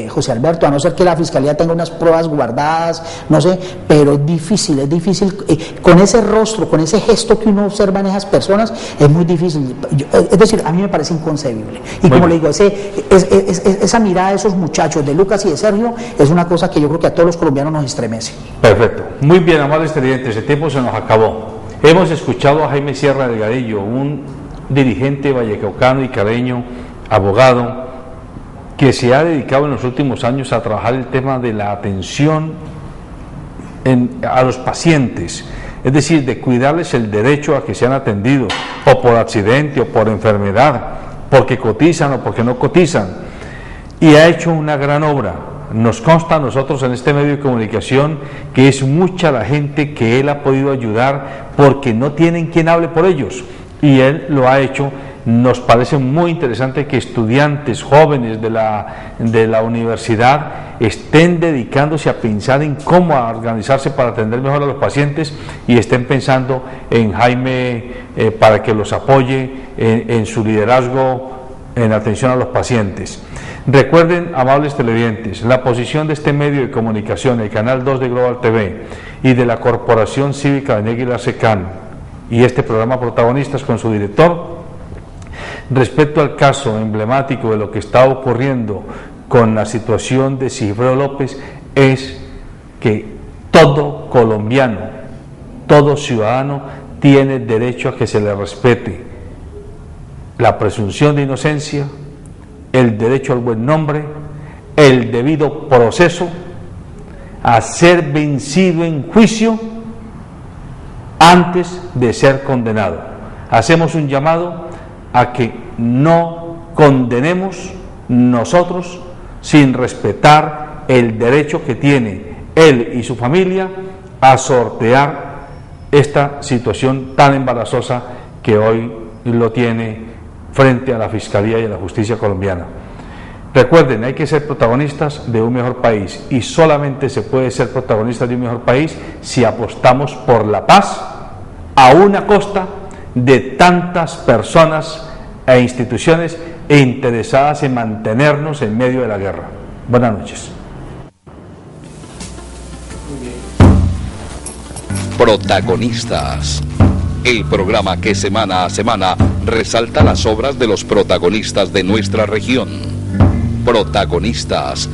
José Alberto, a no ser que la Fiscalía tenga unas pruebas guardadas, no sé, pero es difícil, con ese rostro, con ese gesto que uno observa en esas personas, es muy difícil. Es decir, a mí me parece inconcebible. Y como le digo, esa mirada de esos muchachos, de Lucas y de Sergio, es una cosa que yo creo que a todos los colombianos nos estremece. Perfecto. Muy bien, amables televidentes, el tiempo se nos acabó. Hemos escuchado a Jaime Sierra Delgadillo, un dirigente vallecaucano y caleño, abogado, que se ha dedicado en los últimos años a trabajar el tema de la atención a los pacientes, es decir, de cuidarles el derecho a que sean atendidos, o por accidente, o por enfermedad, porque cotizan o porque no cotizan, y ha hecho una gran obra. Nos consta a nosotros en este medio de comunicación que es mucha la gente que él ha podido ayudar porque no tienen quien hable por ellos, y él lo ha hecho. Nos parece muy interesante que estudiantes jóvenes de la universidad estén dedicándose a pensar en cómo organizarse para atender mejor a los pacientes y estén pensando en Jaime para que los apoye en su liderazgo en atención a los pacientes. Recuerden, amables televidentes, la posición de este medio de comunicación, el Canal 2 de Global TV y de la Corporación Cívica de Aguilar SECAN y este programa Protagonistas con su director, Respecto al caso emblemático de lo que está ocurriendo con la situación de Sigifredo López, es que todo colombiano, todo ciudadano tiene derecho a que se le respete la presunción de inocencia, el derecho al buen nombre, el debido proceso, a ser vencido en juicio antes de ser condenado. Hacemos un llamado a que no condenemos nosotros sin respetar el derecho que tiene él y su familia a sortear esta situación tan embarazosa que hoy lo tiene frente a la Fiscalía y a la justicia colombiana. Recuerden, hay que ser protagonistas de un mejor país, y solamente se puede ser protagonistas de un mejor país si apostamos por la paz a una costa de tantas personas e instituciones interesadas en mantenernos en medio de la guerra. Buenas noches. Protagonistas. El programa que semana a semana resalta las obras de los protagonistas de nuestra región. Protagonistas.